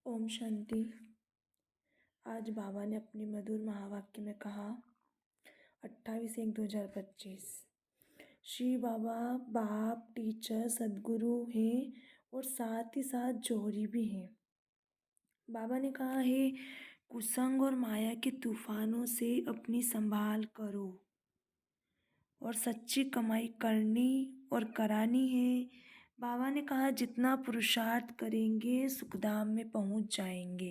ओम शांति। आज बाबा ने अपने मधुर महावाक्य में कहा 28/1/2025 श्री बाबा बाप टीचर सदगुरु हैं और साथ ही साथ जौहरी भी हैं। बाबा ने कहा है कुसंग और माया के तूफानों से अपनी संभाल करो और सच्ची कमाई करनी और करानी है। बाबा ने कहा जितना पुरुषार्थ करेंगे सुखधाम में पहुंच जाएंगे।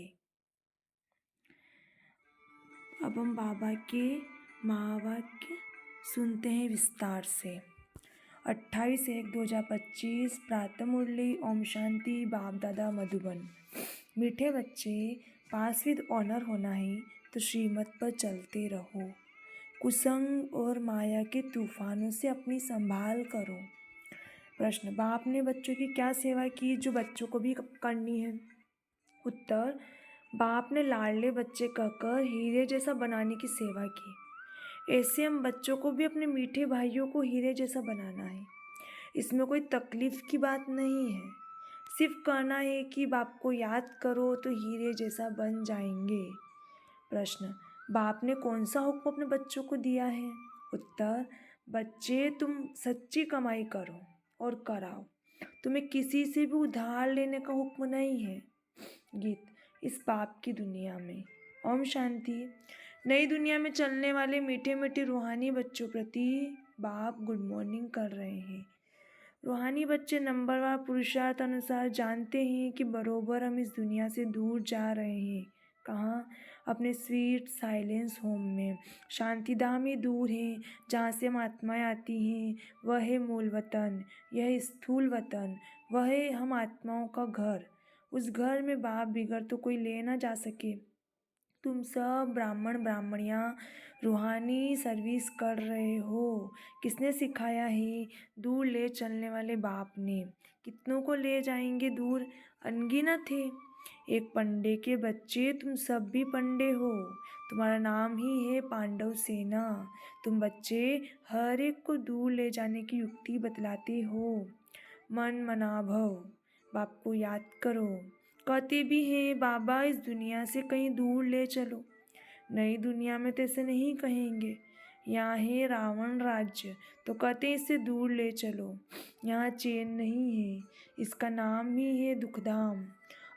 अब हम बाबा के महावाक्य सुनते हैं विस्तार से। 28/1/2025 प्रातः मुरली। ओम शांति। बाप दादा मधुबन। मीठे बच्चे, पास विद ऑनर होना है तो श्रीमत पर चलते रहो। कुसंग और माया के तूफानों से अपनी संभाल करो। प्रश्न, बाप ने बच्चों की क्या सेवा की जो बच्चों को भी करनी है? उत्तर, बाप ने लाडले बच्चे कहकर हीरे जैसा बनाने की सेवा की। ऐसे हम बच्चों को भी अपने मीठे भाइयों को हीरे जैसा बनाना है। इसमें कोई तकलीफ की बात नहीं है, सिर्फ कहना है कि बाप को याद करो तो हीरे जैसा बन जाएंगे। प्रश्न, बाप ने कौन सा हुक्म अपने बच्चों को दिया है? उत्तर, बच्चे तुम सच्ची कमाई करो और कराओ। तुम्हें किसी से भी उधार लेने का हुक्म नहीं है। गीत। इस पाप की दुनिया में। ओम शांति। नई दुनिया में चलने वाले मीठे मीठे रूहानी बच्चों प्रति बाप गुड मॉर्निंग कर रहे हैं। रूहानी बच्चे नंबरवार पुरुषार्थ अनुसार जानते हैं कि बरोबर हम इस दुनिया से दूर जा रहे हैं। कहाँ? अपने स्वीट साइलेंस होम में। शांतिधाम ही दूर है जहाँ से हम आत्माएं आती हैं। वह है मूल वतन, यह स्थूल वतन, वह है हम आत्माओं का घर। उस घर में बाप बिगड़ तो कोई ले ना जा सके। तुम सब ब्राह्मण ब्राह्मणियाँ रूहानी सर्विस कर रहे हो। किसने सिखाया है? दूर ले चलने वाले बाप ने। कितनों को ले जाएंगे दूर? अनगिनत है। एक पंडे के बच्चे तुम सब भी पंडे हो। तुम्हारा नाम ही है पांडव सेना। तुम बच्चे हर एक को दूर ले जाने की युक्ति बतलाते हो। मन मना भव, बाप को याद करो। कहते भी हैं बाबा इस दुनिया से कहीं दूर ले चलो। नई दुनिया में तो ऐसे नहीं कहेंगे। यहाँ है रावण राज्य तो कहते इससे दूर ले चलो। यहाँ चैन नहीं है, इसका नाम ही है दुखधाम।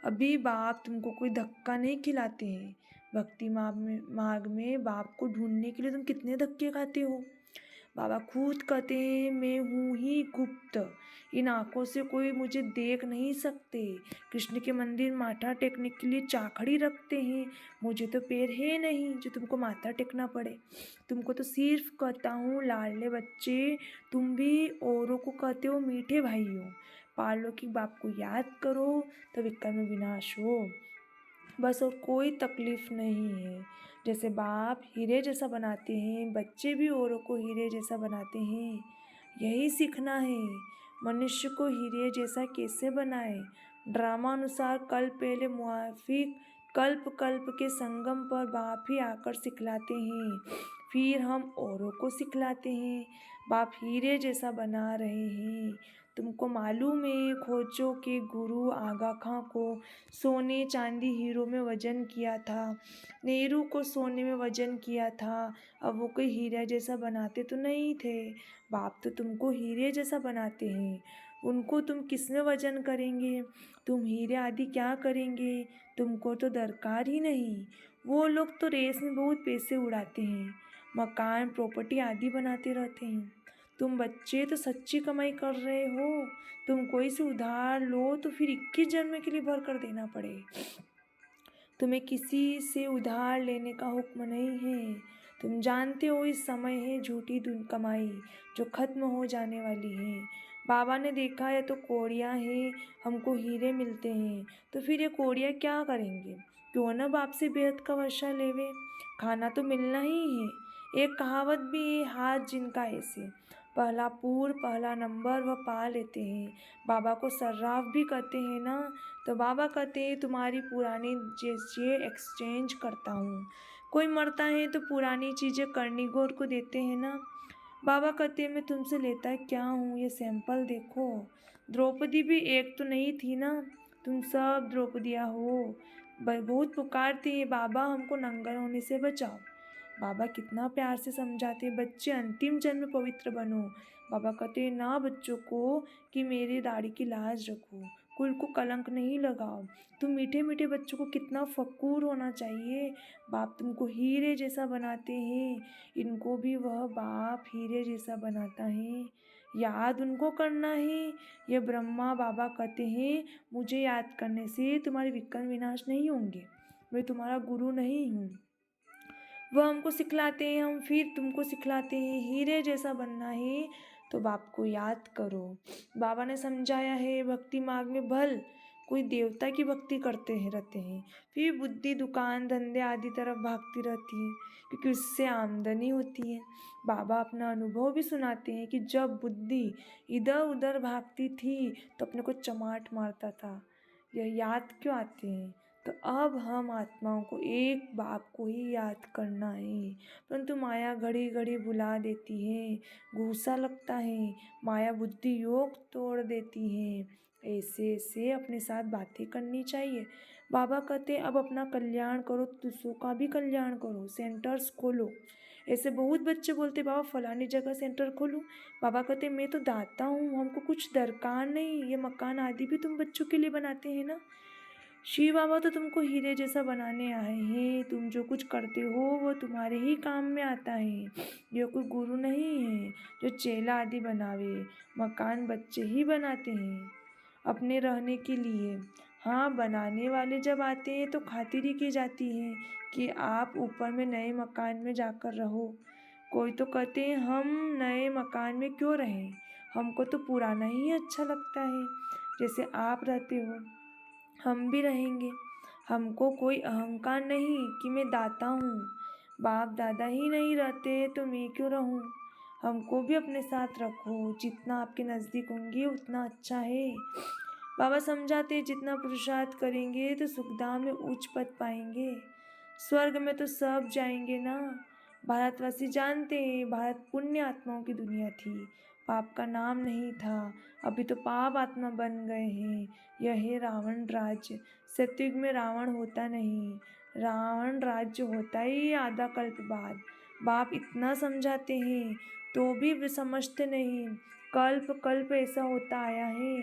अभी बाप तुमको कोई धक्का नहीं खिलाते हैं। भक्ति मार्ग में बाप को ढूंढने के लिए तुम कितने धक्के खाते हो। बाबा खुद कहते हैं मैं हूँ ही गुप्त, इन आँखों से कोई मुझे देख नहीं सकते। कृष्ण के मंदिर माथा टेकने के लिए चाखड़ी रखते हैं, मुझे तो पैर है नहीं जो तुमको माथा टेकना पड़े। तुमको तो सिर्फ कहता हूँ लाडले बच्चे, तुम भी औरों को कहते हो मीठे भाइयों। पारलौकिक बाप को याद करो तो विकार में विनाश हो। बस और कोई तकलीफ नहीं है। जैसे बाप हीरे जैसा बनाते हैं, बच्चे भी औरों को हीरे जैसा बनाते हैं। यही सीखना है, मनुष्य को हीरे जैसा कैसे बनाए। ड्रामा अनुसार कल पहले मुआफिक कल्प कल्प के संगम पर बाप ही आकर सिखलाते हैं, फिर हम औरों को सिखलाते हैं। बाप हीरे जैसा बना रहे हैं। तुमको मालूम है खोजो के गुरु आगा खां को सोने चांदी हीरो में वजन किया था, नेहरू को सोने में वजन किया था। अब वो कोई हीरा जैसा बनाते तो नहीं थे। बाप तो तुमको हीरे जैसा बनाते हैं। उनको तुम किसमें वजन करेंगे? तुम हीरे आदि क्या करेंगे? तुमको तो दरकार ही नहीं। वो लोग तो रेस में बहुत पैसे उड़ाते हैं, मकान प्रॉपर्टी आदि बनाते रहते हैं। तुम बच्चे तो सच्ची कमाई कर रहे हो। तुम कोई से उधार लो तो फिर 21 जन्म के लिए भर कर देना पड़े। तुम्हें किसी से उधार लेने का हुक्म नहीं है। तुम जानते हो इस समय है झूठी कमाई जो खत्म हो जाने वाली है। बाबा ने देखा है तो कोड़ियाँ हैं, हमको हीरे मिलते हैं, तो फिर ये कोड़ियाँ क्या करेंगे? क्यों न बाप से बेहद का वर्षा लेवे, खाना तो मिलना ही है। एक कहावत भी है, हाथ जिनका ऐसे, पहला पूर पहला नंबर वह पा लेते हैं। बाबा को सर्राफ भी कहते हैं ना, तो बाबा कहते हैं तुम्हारी पुरानी चीज़ें एक्सचेंज करता हूँ। कोई मरता है तो पुरानी चीज़ें कर्णिगोर को देते हैं ना। बाबा कहते हैं मैं तुमसे लेता क्या हूँ, ये सैंपल देखो। द्रौपदी भी एक तो नहीं थी ना, तुम सब द्रौपदियाँ हो। बहुत पुकारती है, बाबा हमको नंगा होने से बचाओ। बाबा कितना प्यार से समझाते हैं, बच्चे अंतिम जन्म में पवित्र बनो। बाबा कहते हैं ना बच्चों को कि मेरी दाढ़ी की लाज रखो, कुल को कलंक नहीं लगाओ। तुम मीठे मीठे बच्चों को कितना फ़खूर होना चाहिए। बाप तुमको हीरे जैसा बनाते हैं, इनको भी वह बाप हीरे जैसा बनाता है। याद उनको करना है। ये ब्रह्मा बाबा कहते हैं मुझे याद करने से तुम्हारे विकर्म विनाश नहीं होंगे। मैं तुम्हारा गुरु नहीं हूँ। वह हमको सिखलाते हैं, हम फिर तुमको सिखलाते हैं। हीरे जैसा बनना है तो बाप को याद करो। बाबा ने समझाया है भक्ति मार्ग में भल कोई देवता की भक्ति करते हैं रहते हैं, फिर बुद्धि दुकान धंधे आदि तरफ भागती रहती है क्योंकि उससे आमदनी होती है। बाबा अपना अनुभव भी सुनाते हैं कि जब बुद्धि इधर उधर भागती थी तो अपने को चमाट मारता था। यह याद क्यों आते हैं? तो अब हम आत्माओं को एक बाप को ही याद करना है, परंतु माया घड़ी घड़ी भुला देती है, गुस्सा लगता है, माया बुद्धि योग तोड़ देती है। ऐसे ऐसे अपने साथ बातें करनी चाहिए। बाबा कहते अब अपना कल्याण करो तो दूसरों का भी कल्याण करो, सेंटर्स खोलो। ऐसे बहुत बच्चे बोलते बाबा फलानी जगह सेंटर खोलो। बाबा कहते मैं तो दाता हूँ, हमको कुछ दरकार नहीं, ये मकान आदि भी तुम बच्चों के लिए बनाते हैं ना। शिव बाबा तो तुमको हीरे जैसा बनाने आए हैं, तुम जो कुछ करते हो वो तुम्हारे ही काम में आता है। ये कोई गुरु नहीं है जो चेला आदि बनावे, मकान बच्चे ही बनाते हैं अपने रहने के लिए। हाँ, बनाने वाले जब आते हैं तो खातिरी की जाती है कि आप ऊपर में नए मकान में जाकर रहो। कोई तो कहते हैं हम नए मकान में क्यों रहें, हमको तो पुराना ही अच्छा लगता है। जैसे आप रहते हो हम भी रहेंगे। हमको कोई अहंकार नहीं कि मैं दाता हूँ, बाप दादा ही नहीं रहते तो मैं क्यों रहूँ। हमको भी अपने साथ रखो, जितना आपके नज़दीक होंगे उतना अच्छा है। बाबा समझाते जितना पुरुषार्थ करेंगे तो सुखधाम में उच्च पद पाएंगे, स्वर्ग में तो सब जाएंगे ना। भारतवासी जानते हैं भारत पुण्य आत्माओं की दुनिया थी, पाप का नाम नहीं था। अभी तो पाप आत्मा बन गए हैं। यह है रावण राज्य। सतयुग में रावण होता नहीं, रावण राज्य होता ही आधा कल्प बाद। बाप इतना समझाते हैं तो भी समझते नहीं। कल्प कल्प ऐसा होता आया है,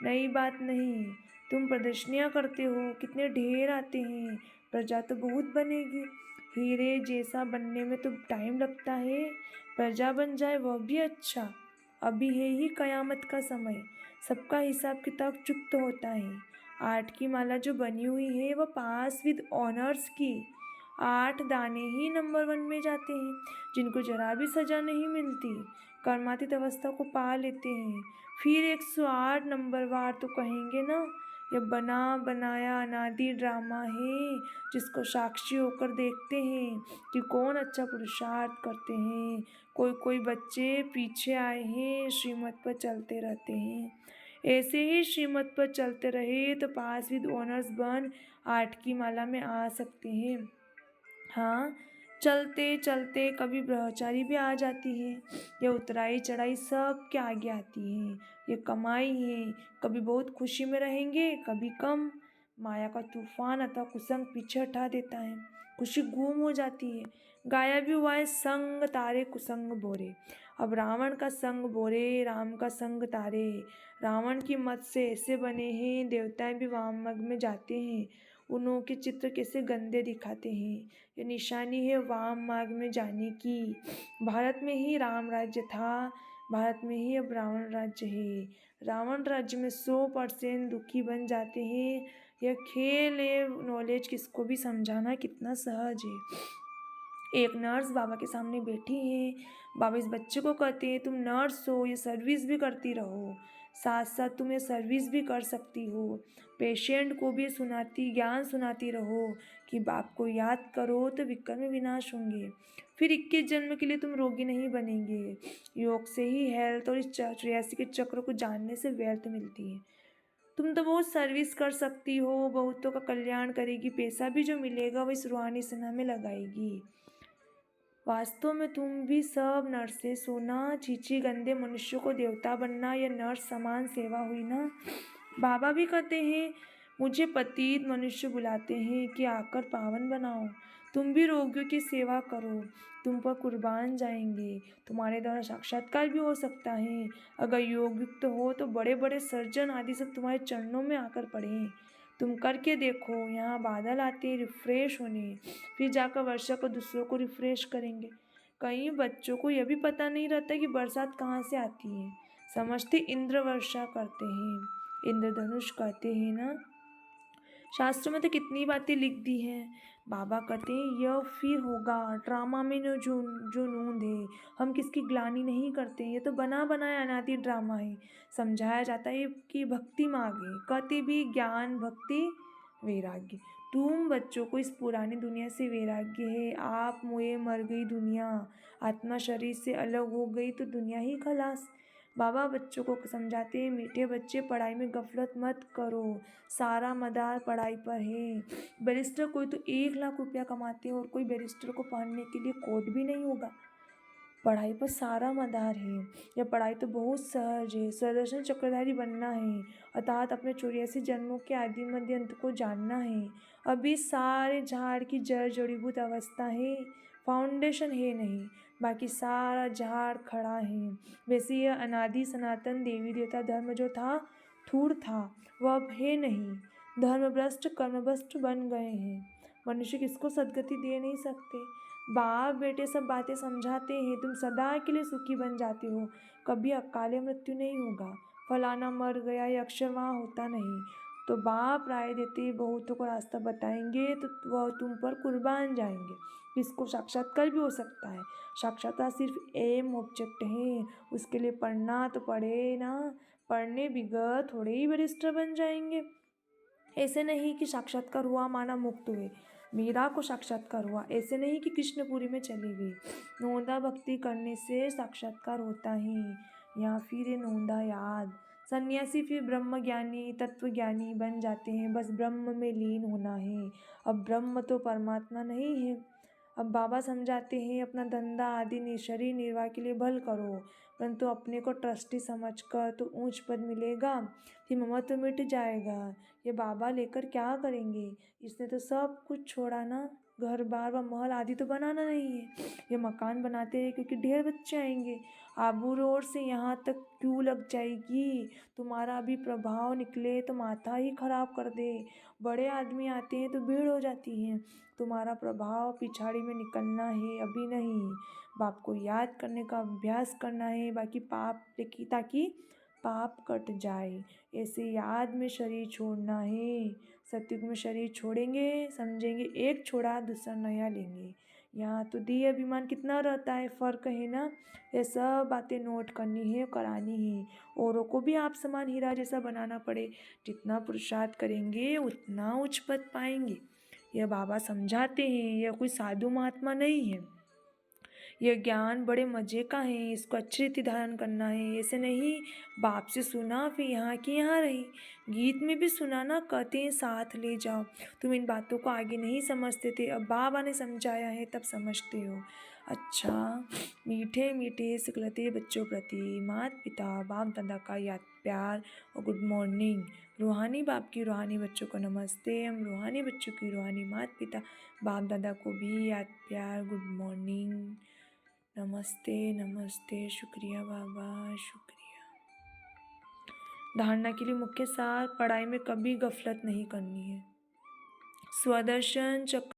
नई बात नहीं। तुम प्रदर्शनियाँ करते हो, कितने ढेर आते हैं, प्रजा तो बहुत बनेगी। हीरे जैसा बनने में तो टाइम लगता है, प्रजा बन जाए वह भी अच्छा। अभी है ही कयामत का समय, सबका हिसाब किताब चुप्त होता है। 8 की माला जो बनी हुई है वह पास विद ऑनर्स की, 8 दाने ही नंबर 1 में जाते हैं, जिनको जरा भी सजा नहीं मिलती, कर्मातीत अवस्था को पा लेते हैं। फिर 108 नंबरवार तो कहेंगे ना। यह बना बनाया अनादि ड्रामा है जिसको साक्षी होकर देखते हैं कि कौन अच्छा पुरुषार्थ करते हैं। कोई कोई बच्चे पीछे आए हैं, श्रीमत पर चलते रहते हैं। ऐसे ही श्रीमत पर चलते रहे तो पास विद ऑनर्स बन 8 की माला में आ सकते हैं। हाँ, चलते चलते कभी ब्रह्मचारी भी आ जाती है। यह उतराई चढ़ाई सब के आगे आती है। ये कमाई है, कभी बहुत खुशी में रहेंगे कभी कम। माया का तूफान अथवा कुसंग पीछे हटा देता है, खुशी गुम हो जाती है। गाया भी हुआ है संग तारे कुसंग बोरे। अब रावण का संग बोरे, राम का संग तारे। रावण की मत से ऐसे बने हैं, देवताएं भी वाम मार्ग में जाते हैं। उन्हों के चित्र कैसे गंदे दिखाते हैं। ये निशानी है वाम मार्ग में जाने की। भारत में ही राम राज्य था, भारत में ही अब रावण राज्य है। रावण राज्य में 100% दुखी बन जाते हैं। यह खेल है, नॉलेज किसको भी समझाना कितना सहज है। एक नर्स बाबा के सामने बैठी है। बाबा इस बच्चे को कहते हैं तुम नर्स हो, ये सर्विस भी करती रहो, साथ साथ तुम ये सर्विस भी कर सकती हो। पेशेंट को भी ज्ञान सुनाती रहो कि बाप को याद करो तो विकर्म विनाश होंगे, फिर 21 जन्म के लिए तुम रोगी नहीं बनेंगे। योग से ही हेल्थ और इस 83 के चक्र को जानने से वेल्थ मिलती है। तुम तो बहुत सर्विस कर सकती हो, बहुतों का कल्याण करेगी, पैसा भी जो मिलेगा वो इस रूहानी सेना में लगाएगी। वास्तव में तुम भी सब नर्सेस हो ना। चीची गंदे मनुष्यों को देवता बनना यह नर्स समान सेवा हुई ना। बाबा भी कहते हैं मुझे पतित मनुष्य बुलाते हैं कि आकर पावन बनाओ। तुम भी रोगियों की सेवा करो, तुम पर कुर्बान जाएंगे, तुम्हारे द्वारा साक्षात्कार भी हो सकता है। अगर योग युक्त हो तो बड़े बड़े सर्जन आदि सब तुम्हारे चरणों में आकर पड़े। तुम करके देखो, यहाँ बादल आते हैं रिफ्रेश होने, फिर जाकर वर्षा को दूसरों को रिफ्रेश करेंगे। कई बच्चों को यह भी पता नहीं रहता कि बरसात कहाँ से आती है, समझते इंद्र वर्षा करते हैं, इंद्रधनुष कहते हैं ना। शास्त्रों में तो कितनी बातें लिख दी हैं। बाबा कहते हैं यह फिर होगा, ड्रामा में जो जो नूंद है। हम किसकी ग्लानि नहीं करते, ये तो बना बनाया अनादि ड्रामा है। समझाया जाता है कि भक्ति मांगे, कहते भी ज्ञान भक्ति वैराग्य। तुम बच्चों को इस पुरानी दुनिया से वैराग्य है। आप मुए मर गई दुनिया, आत्मा शरीर से अलग हो गई तो दुनिया ही खलास। बाबा बच्चों को समझाते हैं, मीठे बच्चे पढ़ाई में गफलत मत करो, सारा मदार पढ़ाई पर है। बैरिस्टर कोई तो 1 लाख रुपया कमाते हैं और कोई बैरिस्टर को पढ़ने के लिए कोर्ट भी नहीं होगा। पढ़ाई पर सारा मदार है। यह पढ़ाई तो बहुत सहज है। सुदर्शन चक्रधारी बनना है, अर्थात अपने 84 जन्मों के आदि मध्य अंत को जानना है। अभी सारे झाड़ की जड़ जड़ीभूत अवस्था है, फाउंडेशन है नहीं, बाकी सारा झाड़ खड़ा है। वैसे यह अनादि सनातन देवी देवता धर्म जो था, ठूर था, वह अब है नहीं। धर्मभ्रष्ट कर्मभ्रष्ट बन गए हैं। मनुष्य किसको सदगति दे नहीं सकते। बाप बेटे सब बातें समझाते हैं, तुम सदा के लिए सुखी बन जाते हो, कभी अकाले मृत्यु नहीं होगा। फलाना मर गया, ये अक्षर वहाँ होता नहीं। तो बाप राय देते, बहुतों को रास्ता बताएंगे तो वह तुम पर कुर्बान जाएंगे। इसको साक्षात्कार भी हो सकता है। साक्षात्कार सिर्फ एम ऑब्जेक्ट है, उसके लिए पढ़ना तो पड़े ना। पढ़ने बिगड़ थोड़े ही बैरिस्टर बन जाएंगे। ऐसे नहीं कि साक्षात्कार हुआ माना मुक्त हुए। मीरा को साक्षात्कार हुआ, ऐसे नहीं कि कृष्णपुरी में चली गई। नोंदा भक्ति करने से साक्षात्कार होता है, या फिर ये नोंदा याद। सन्यासी फिर ब्रह्मज्ञानी तत्वज्ञानी बन जाते हैं, बस ब्रह्म में लीन होना है। अब ब्रह्म तो परमात्मा नहीं है। अब बाबा समझाते हैं, अपना धंधा आदि शरीर निर्वाह के लिए भल करो, परंतु अपने को ट्रस्टी समझकर तो ऊंच पद मिलेगा, फिर ममत्व तो मिट जाएगा। ये बाबा लेकर क्या करेंगे। इसने तो सब कुछ छोड़ा ना, घर बार व महल आदि तो बनाना नहीं है। ये मकान बनाते हैं क्योंकि ढेर बच्चे आएंगे। आबू रोड से यहाँ तक क्यों लग जाएगी। तुम्हारा अभी प्रभाव निकले तो माथा ही खराब कर दे। बड़े आदमी आते हैं तो भीड़ हो जाती है। तुम्हारा प्रभाव पिछाड़ी में निकलना है, अभी नहीं। बाप को याद करने का अभ्यास करना है, बाकी पाप ताकि पाप कट जाए। ऐसे याद में शरीर छोड़ना है। सतयुग में शरीर छोड़ेंगे, समझेंगे एक छोड़ा दूसरा नया लेंगे। यहाँ तो देह अभिमान कितना रहता है, फ़र्क है ना। ये सब बातें नोट करनी है, करानी है। औरों को भी आप समान हीरा जैसा बनाना पड़े। जितना पुरुषार्थ करेंगे उतना उच्च पद पाएंगे। यह बाबा समझाते हैं, यह कोई साधु महात्मा नहीं है। यह ज्ञान बड़े मज़े का है, इसको अच्छी रीति धारण करना है। ऐसे नहीं बाप से सुना फिर यहाँ की यहाँ रही। गीत में भी सुना ना, कहते हैं साथ ले जाओ। तुम इन बातों को आगे नहीं समझते थे, अब बाबा ने समझाया है तब समझते हो। अच्छा, मीठे मीठे सिखलते बच्चों प्रति माता पिता बाप दादा का याद प्यार और गुड मॉर्निंग। रूहानी बाप की रूहानी बच्चों को नमस्ते। हम रूहानी बच्चों की रूहानी माता पिता बाप दादा को भी याद प्यार गुड मॉर्निंग, नमस्ते नमस्ते। शुक्रिया बाबा, शुक्रिया। धारणा के लिए मुख्य सार, पढ़ाई में कभी गफलत नहीं करनी है। स्वदर्शन चक्र